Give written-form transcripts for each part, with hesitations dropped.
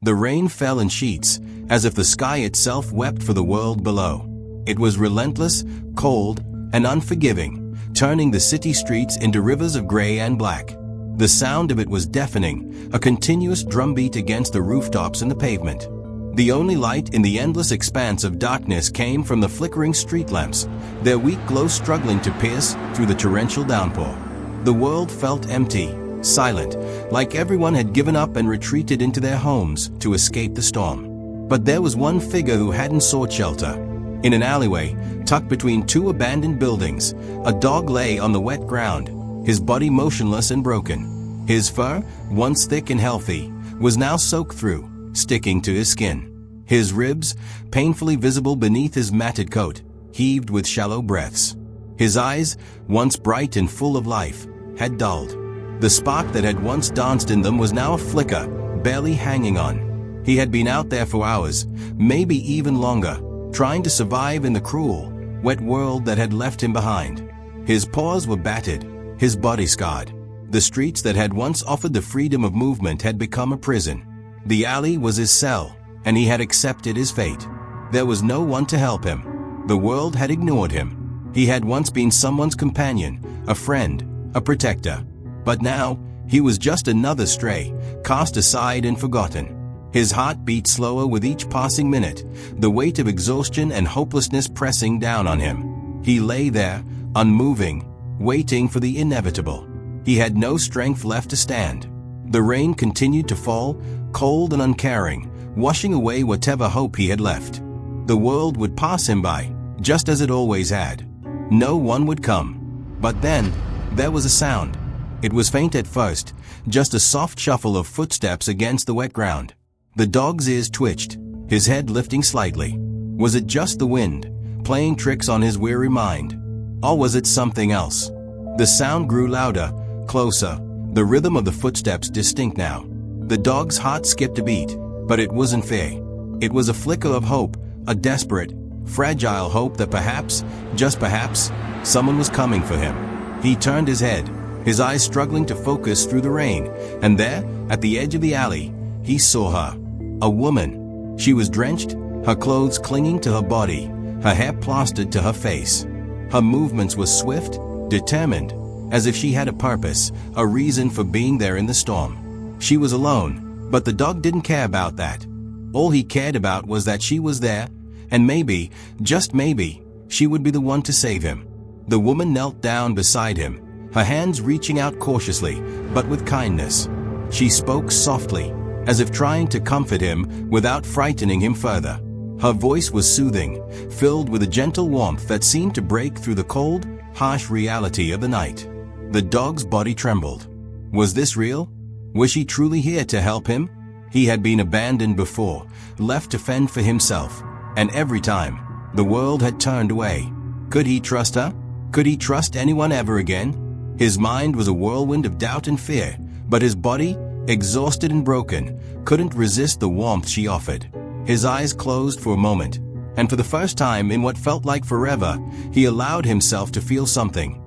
The rain fell in sheets, as if the sky itself wept for the world below. It was relentless, cold, and unforgiving, turning the city streets into rivers of gray and black. The sound of it was deafening, a continuous drumbeat against the rooftops and the pavement. The only light in the endless expanse of darkness came from the flickering street lamps, their weak glow struggling to pierce through the torrential downpour. The world felt empty, silent, like everyone had given up and retreated into their homes to escape the storm. But there was one figure who hadn't sought shelter. In an alleyway, tucked between two abandoned buildings, a dog lay on the wet ground, his body motionless and broken. His fur, once thick and healthy, was now soaked through, sticking to his skin. His ribs, painfully visible beneath his matted coat, heaved with shallow breaths. His eyes, once bright and full of life, had dulled. The spark that had once danced in them was now a flicker, barely hanging on. He had been out there for hours, maybe even longer, trying to survive in the cruel, wet world that had left him behind. His paws were battered, his body scarred. The streets that had once offered the freedom of movement had become a prison. The alley was his cell, and he had accepted his fate. There was no one to help him. The world had ignored him. He had once been someone's companion, a friend, a protector. But now, he was just another stray, cast aside and forgotten. His heart beat slower with each passing minute, the weight of exhaustion and hopelessness pressing down on him. He lay there, unmoving, waiting for the inevitable. He had no strength left to stand. The rain continued to fall, cold and uncaring, washing away whatever hope he had left. The world would pass him by, just as it always had. No one would come. But then, there was a sound. It was faint at first, just a soft shuffle of footsteps against the wet ground. The dog's ears twitched, his head lifting slightly. Was it just the wind, playing tricks on his weary mind? Or was it something else? The sound grew louder, closer, the rhythm of the footsteps distinct now. The dog's heart skipped a beat, but it wasn't fear. It was a flicker of hope, a desperate, fragile hope that perhaps, just perhaps, someone was coming for him. He turned his head, his eyes struggling to focus through the rain, and there, at the edge of the alley, he saw her. A woman. She was drenched, her clothes clinging to her body, her hair plastered to her face. Her movements were swift, determined, as if she had a purpose, a reason for being there in the storm. She was alone, but the dog didn't care about that. All he cared about was that she was there, and maybe, just maybe, she would be the one to save him. The woman knelt down beside him, her hands reaching out cautiously, but with kindness. She spoke softly, as if trying to comfort him without frightening him further. Her voice was soothing, filled with a gentle warmth that seemed to break through the cold, harsh reality of the night. The dog's body trembled. Was this real? Was she truly here to help him? He had been abandoned before, left to fend for himself, and every time, the world had turned away. Could he trust her? Could he trust anyone ever again? His mind was a whirlwind of doubt and fear, but his body, exhausted and broken, couldn't resist the warmth she offered. His eyes closed for a moment, and for the first time in what felt like forever, he allowed himself to feel something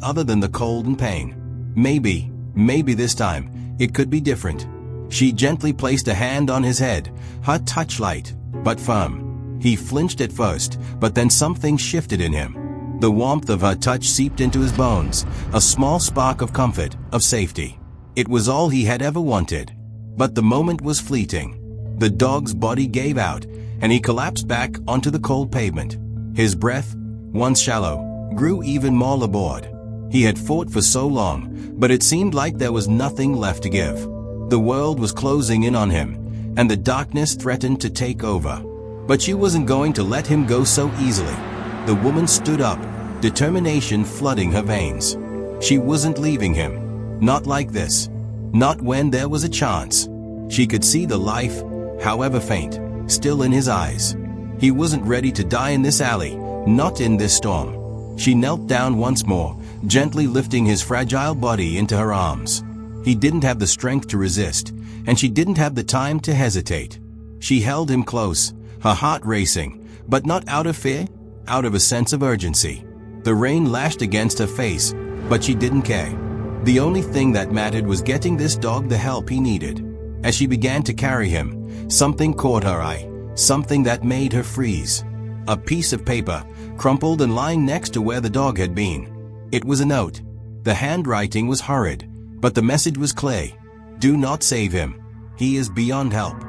other than the cold and pain. Maybe this time, it could be different. She gently placed a hand on his head, her touch light, but firm. He flinched at first, but then something shifted in him. The warmth of her touch seeped into his bones, a small spark of comfort, of safety. It was all he had ever wanted. But the moment was fleeting. The dog's body gave out, and he collapsed back onto the cold pavement. His breath, once shallow, grew even more labored. He had fought for so long, but it seemed like there was nothing left to give. The world was closing in on him, and the darkness threatened to take over. But she wasn't going to let him go so easily. The woman stood up, determination flooding her veins. She wasn't leaving him. Not like this. Not when there was a chance. She could see the life, however faint, still in his eyes. He wasn't ready to die in this alley, not in this storm. She knelt down once more, gently lifting his fragile body into her arms. He didn't have the strength to resist, and she didn't have the time to hesitate. She held him close, her heart racing, but not out of fear, out of a sense of urgency. The rain lashed against her face, but she didn't care. The only thing that mattered was getting this dog the help he needed. As she began to carry him, something caught her eye, something that made her freeze. A piece of paper, crumpled and lying next to where the dog had been. It was a note. The handwriting was horrid, but the message was clear. Do not save him. He is beyond help.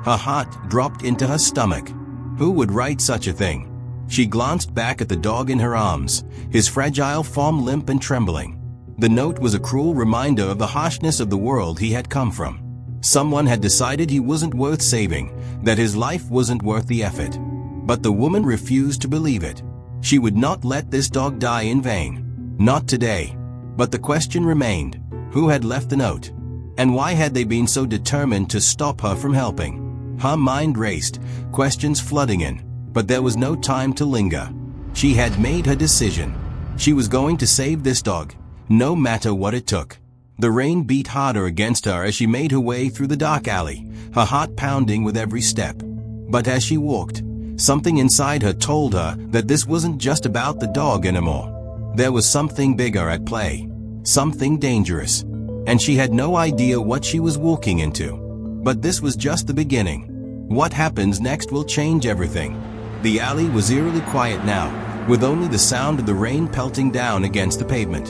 Her heart dropped into her stomach. Who would write such a thing? She glanced back at the dog in her arms, his fragile form limp and trembling. The note was a cruel reminder of the harshness of the world he had come from. Someone had decided he wasn't worth saving, that his life wasn't worth the effort. But the woman refused to believe it. She would not let this dog die in vain. Not today. But the question remained, who had left the note? And why had they been so determined to stop her from helping? Her mind raced, questions flooding in, but there was no time to linger. She had made her decision. She was going to save this dog, no matter what it took. The rain beat harder against her as she made her way through the dark alley, her heart pounding with every step. But as she walked, something inside her told her that this wasn't just about the dog anymore. There was something bigger at play, something dangerous, and she had no idea what she was walking into. But this was just the beginning. What happens next will change everything. The alley was eerily quiet now, with only the sound of the rain pelting down against the pavement.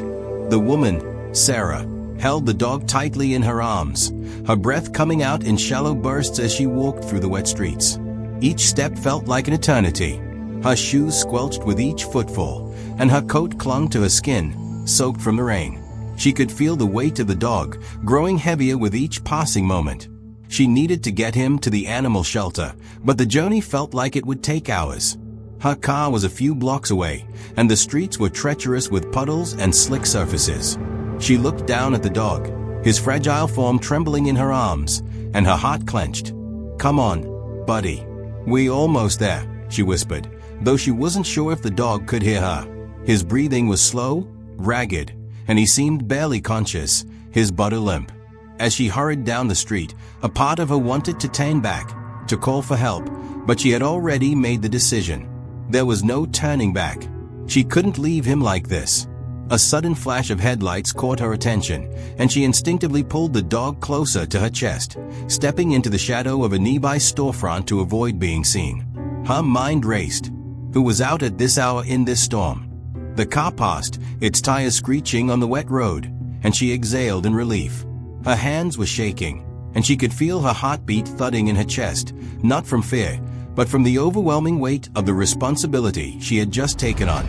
The woman, Sarah, held the dog tightly in her arms, her breath coming out in shallow bursts as she walked through the wet streets. Each step felt like an eternity. Her shoes squelched with each footfall, and her coat clung to her skin, soaked from the rain. She could feel the weight of the dog growing heavier with each passing moment. She needed to get him to the animal shelter, but the journey felt like it would take hours. Her car was a few blocks away, and the streets were treacherous with puddles and slick surfaces. She looked down at the dog, his fragile form trembling in her arms, and her heart clenched. "Come on, buddy. We're almost there," she whispered, though she wasn't sure if the dog could hear her. His breathing was slow, ragged, and he seemed barely conscious, his body limp. As she hurried down the street, a part of her wanted to turn back, to call for help, but she had already made the decision. There was no turning back. She couldn't leave him like this. A sudden flash of headlights caught her attention, and she instinctively pulled the dog closer to her chest, stepping into the shadow of a nearby storefront to avoid being seen. Her mind raced. Who was out at this hour in this storm? The car passed, its tires screeching on the wet road, and she exhaled in relief. Her hands were shaking, and she could feel her heartbeat thudding in her chest, not from fear, but from the overwhelming weight of the responsibility she had just taken on.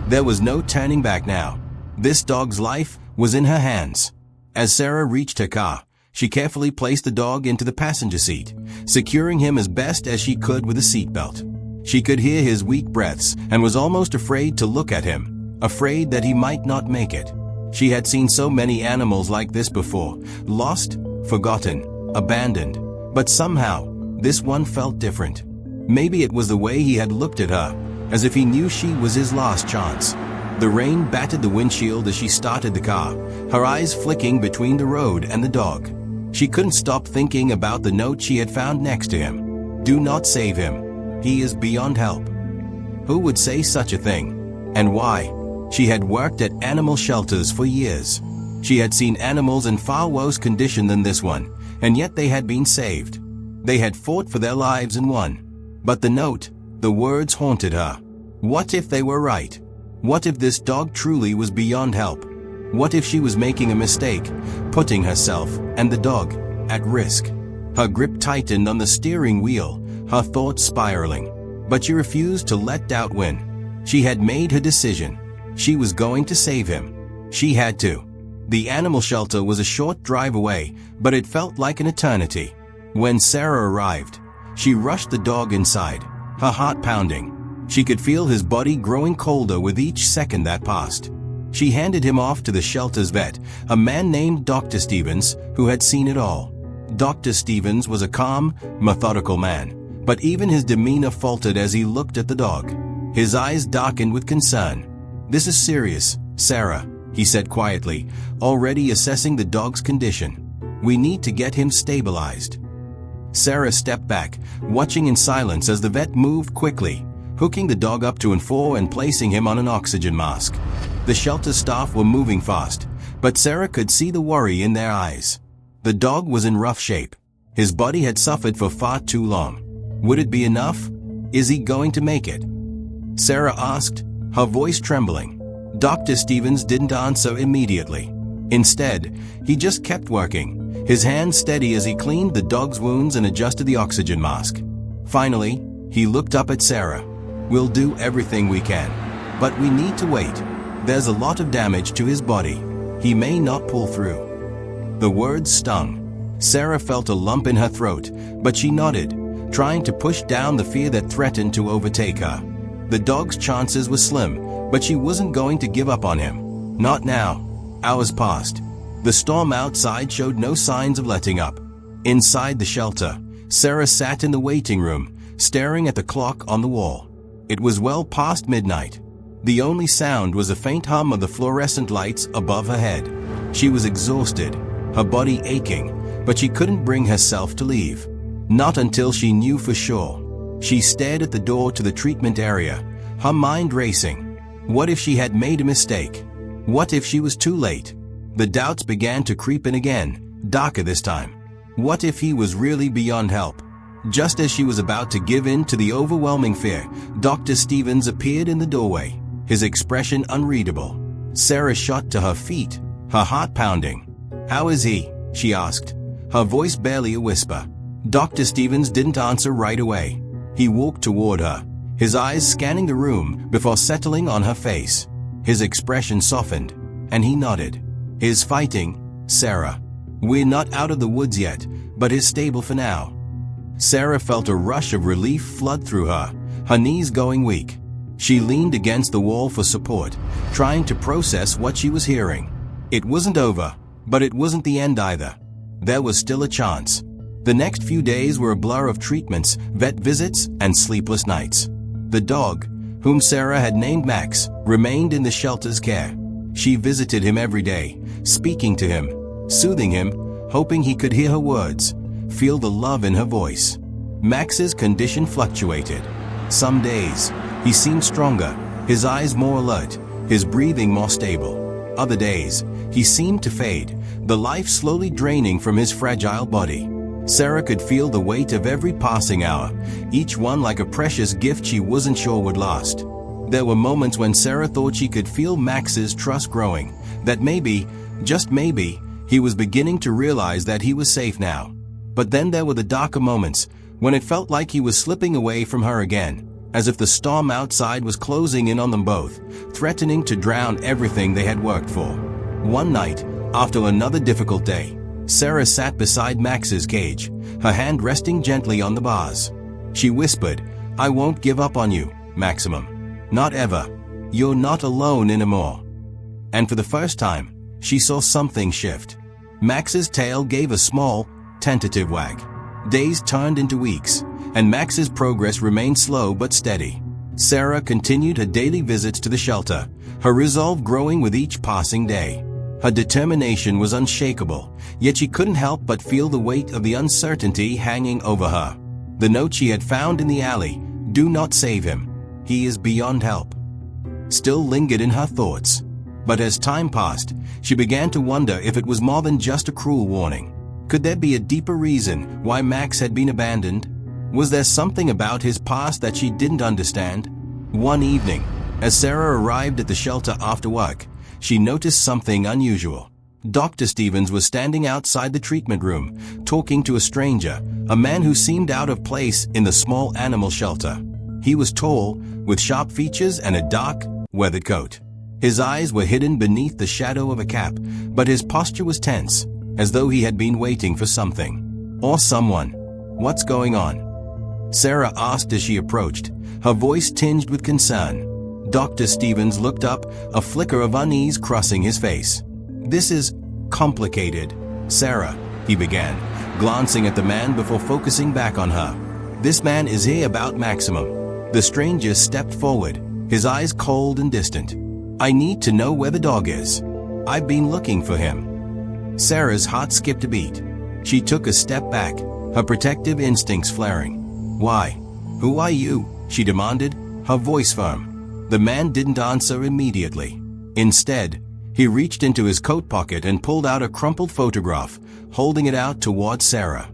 There was no turning back now. This dog's life was in her hands. As Sarah reached her car, she carefully placed the dog into the passenger seat, securing him as best as she could with a seatbelt. She could hear his weak breaths and was almost afraid to look at him, afraid that he might not make it. She had seen so many animals like this before, lost, forgotten, abandoned, but somehow, this one felt different. Maybe it was the way he had looked at her, as if he knew she was his last chance. The rain battered the windshield as she started the car, her eyes flicking between the road and the dog. She couldn't stop thinking about the note she had found next to him. Do not save him. He is beyond help. Who would say such a thing? And why? She had worked at animal shelters for years. She had seen animals in far worse condition than this one, and yet they had been saved. They had fought for their lives and won. But the note, the words haunted her. What if they were right? What if this dog truly was beyond help? What if she was making a mistake, putting herself and the dog at risk? Her grip tightened on the steering wheel, her thoughts spiraling. But she refused to let doubt win. She had made her decision. She was going to save him. She had to. The animal shelter was a short drive away, but it felt like an eternity. When Sarah arrived, she rushed the dog inside, her heart pounding. She could feel his body growing colder with each second that passed. She handed him off to the shelter's vet, a man named Dr. Stevens, who had seen it all. Dr. Stevens was a calm, methodical man, but even his demeanor faltered as he looked at the dog. His eyes darkened with concern. "This is serious, Sarah," he said quietly, already assessing the dog's condition. "We need to get him stabilized." Sarah stepped back, watching in silence as the vet moved quickly, hooking the dog up to and fro and placing him on an oxygen mask. The shelter staff were moving fast, but Sarah could see the worry in their eyes. The dog was in rough shape, His body had suffered for far too long. Would it be enough? Is he going to make it? Sarah asked, her voice trembling. Dr. Stevens didn't answer immediately. Instead, he just kept working, his hands steady as he cleaned the dog's wounds and adjusted the oxygen mask. Finally, he looked up at Sarah. We'll do everything we can, but we need to wait. There's a lot of damage to his body. He may not pull through. The words stung. Sarah felt a lump in her throat, but she nodded, trying to push down the fear that threatened to overtake her. The dog's chances were slim, but she wasn't going to give up on him. Not now. Hours passed. The storm outside showed no signs of letting up. Inside the shelter, Sarah sat in the waiting room, staring at the clock on the wall. It was well past midnight. The only sound was a faint hum of the fluorescent lights above her head. She was exhausted, her body aching, but she couldn't bring herself to leave. Not until she knew for sure. She stared at the door to the treatment area, her mind racing. What if she had made a mistake? What if she was too late? The doubts began to creep in again, darker this time. What if he was really beyond help? Just as she was about to give in to the overwhelming fear, Dr. Stevens appeared in the doorway, his expression unreadable. Sarah shot to her feet, her heart pounding. "How is he?" she asked, her voice barely a whisper. Dr. Stevens didn't answer right away. He walked toward her, his eyes scanning the room before settling on her face. His expression softened, and he nodded. "He's fighting, Sarah. We're not out of the woods yet, but he's stable for now." Sarah felt a rush of relief flood through her, her knees going weak. She leaned against the wall for support, trying to process what she was hearing. It wasn't over, but it wasn't the end either. There was still a chance. The next few days were a blur of treatments, vet visits, and sleepless nights. The dog, whom Sarah had named Max, remained in the shelter's care. She visited him every day, speaking to him, soothing him, hoping he could hear her words, feel the love in her voice. Max's condition fluctuated. Some days, he seemed stronger, his eyes more alert, his breathing more stable. Other days, he seemed to fade, the life slowly draining from his fragile body. Sarah could feel the weight of every passing hour, each one like a precious gift she wasn't sure would last. There were moments when Sarah thought she could feel Max's trust growing, that maybe, just maybe, he was beginning to realize that he was safe now. But then there were the darker moments, when it felt like he was slipping away from her again, as if the storm outside was closing in on them both, threatening to drown everything they had worked for. One night, after another difficult day, Sarah sat beside Max's cage, her hand resting gently on the bars. She whispered, "I won't give up on you, Maximum. Not ever. You're not alone anymore." And for the first time, she saw something shift. Max's tail gave a small, tentative wag. Days turned into weeks, and Max's progress remained slow but steady. Sarah continued her daily visits to the shelter, her resolve growing with each passing day. Her determination was unshakable, yet she couldn't help but feel the weight of the uncertainty hanging over her. The note she had found in the alley, "Do not save him. He is beyond help," still lingered in her thoughts. But as time passed, she began to wonder if it was more than just a cruel warning. Could there be a deeper reason why Max had been abandoned? Was there something about his past that she didn't understand? One evening, as Sarah arrived at the shelter after work, she noticed something unusual. Dr. Stevens was standing outside the treatment room, talking to a stranger, a man who seemed out of place in the small animal shelter. He was tall, with sharp features and a dark, weathered coat. His eyes were hidden beneath the shadow of a cap, but his posture was tense, as though he had been waiting for something. Or someone. "What's going on?" Sarah asked as she approached, her voice tinged with concern. Dr. Stevens looked up, a flicker of unease crossing his face. "This is complicated, Sarah," he began, glancing at the man before focusing back on her. "This man is here about Maximum." The stranger stepped forward, his eyes cold and distant. "I need to know where the dog is. I've been looking for him." Sarah's heart skipped a beat. She took a step back, her protective instincts flaring. "Why? Who are you?" she demanded, her voice firm. The man didn't answer immediately. Instead, he reached into his coat pocket and pulled out a crumpled photograph, holding it out towards Sarah.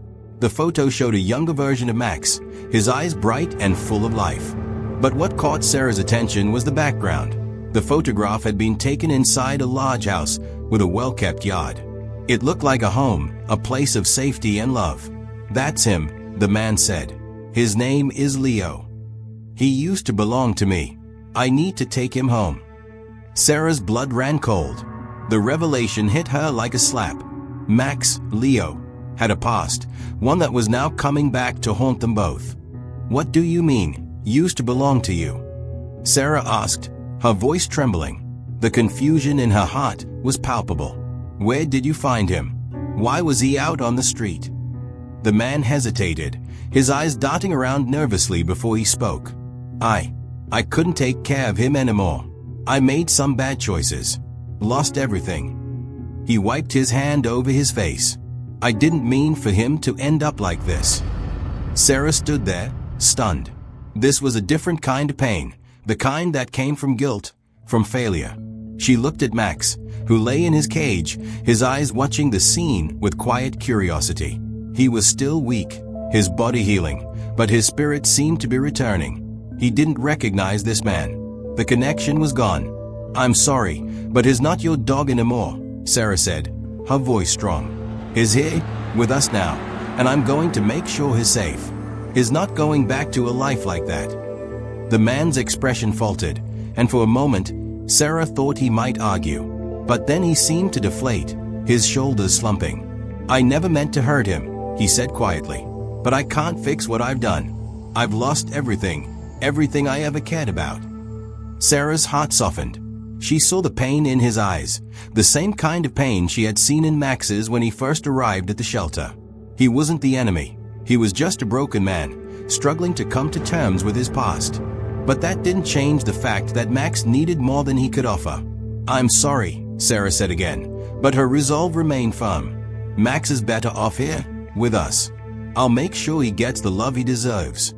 The photo showed a younger version of Max, his eyes bright and full of life. But what caught Sarah's attention was the background. The photograph had been taken inside a large house with a well-kept yard. It looked like a home, a place of safety and love. "That's him," the man said. "His name is Leo. He used to belong to me. I need to take him home." Sarah's blood ran cold. The revelation hit her like a slap. Max, Leo, had a past, one that was now coming back to haunt them both. "What do you mean, used to belong to you?" Sarah asked, her voice trembling. The confusion in her heart was palpable. "Where did you find him? Why was he out on the street?" The man hesitated, his eyes darting around nervously before he spoke. I couldn't take care of him anymore. I made some bad choices. Lost everything." He wiped his hand over his face. "I didn't mean for him to end up like this." Sarah stood there, stunned. This was a different kind of pain, the kind that came from guilt, from failure. She looked at Max, who lay in his cage, his eyes watching the scene with quiet curiosity. He was still weak, his body healing, but his spirit seemed to be returning. He didn't recognize this man. The connection was gone. "I'm sorry, but he's not your dog anymore," Sarah said, her voice strong. "He's here, with us now, and I'm going to make sure he's safe. He's not going back to a life like that." The man's expression faltered, and for a moment, Sarah thought he might argue. But then he seemed to deflate, his shoulders slumping. "I never meant to hurt him," he said quietly. "But I can't fix what I've done. I've lost everything I ever cared about." Sarah's heart softened. She saw the pain in his eyes, the same kind of pain she had seen in Max's when he first arrived at the shelter. He wasn't the enemy. He was just a broken man, struggling to come to terms with his past. But that didn't change the fact that Max needed more than he could offer. "I'm sorry," Sarah said again, but her resolve remained firm. "Max is better off here, with us. I'll make sure he gets the love he deserves."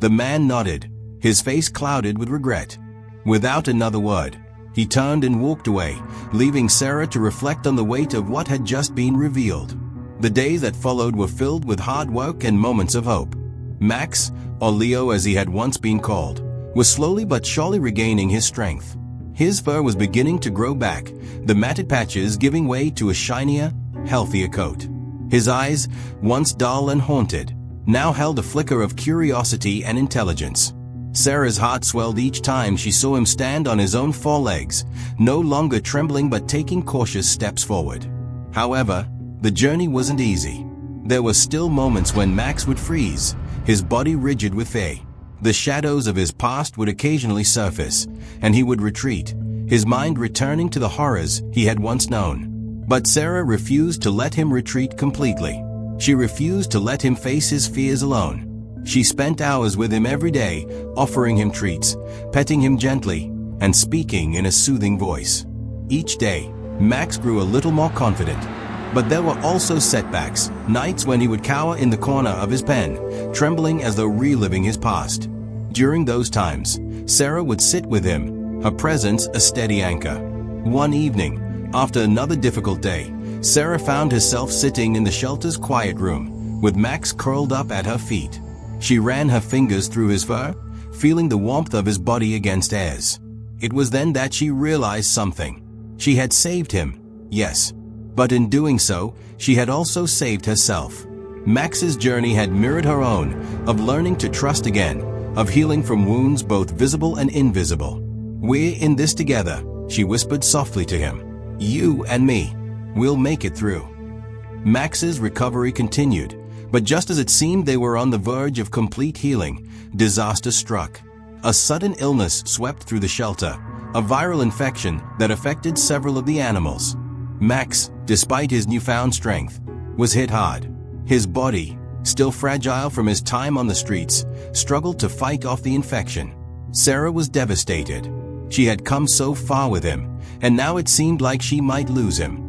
The man nodded, his face clouded with regret. Without another word, he turned and walked away, leaving Sarah to reflect on the weight of what had just been revealed. The days that followed were filled with hard work and moments of hope. Max, or Leo as he had once been called, was slowly but surely regaining his strength. His fur was beginning to grow back, the matted patches giving way to a shinier, healthier coat. His eyes, once dull and haunted, now held a flicker of curiosity and intelligence. Sarah's heart swelled each time she saw him stand on his own four legs, no longer trembling but taking cautious steps forward. However, the journey wasn't easy. There were still moments when Max would freeze, his body rigid with fear. The shadows of his past would occasionally surface, and he would retreat, his mind returning to the horrors he had once known. But Sarah refused to let him retreat completely. She refused to let him face his fears alone. She spent hours with him every day, offering him treats, petting him gently, and speaking in a soothing voice. Each day, Max grew a little more confident. But there were also setbacks, nights when he would cower in the corner of his pen, trembling as though reliving his past. During those times, Sarah would sit with him, her presence a steady anchor. One evening, after another difficult day, Sarah found herself sitting in the shelter's quiet room, with Max curled up at her feet. She ran her fingers through his fur, feeling the warmth of his body against hers. It was then that she realized something. She had saved him, yes. But in doing so, she had also saved herself. Max's journey had mirrored her own, of learning to trust again, of healing from wounds both visible and invisible. "We're in this together," she whispered softly to him. "You and me. We'll make it through." Max's recovery continued, but just as it seemed they were on the verge of complete healing, disaster struck. A sudden illness swept through the shelter, a viral infection that affected several of the animals. Max, despite his newfound strength, was hit hard. His body, still fragile from his time on the streets, struggled to fight off the infection. Sarah was devastated. She had come so far with him, and now it seemed like she might lose him.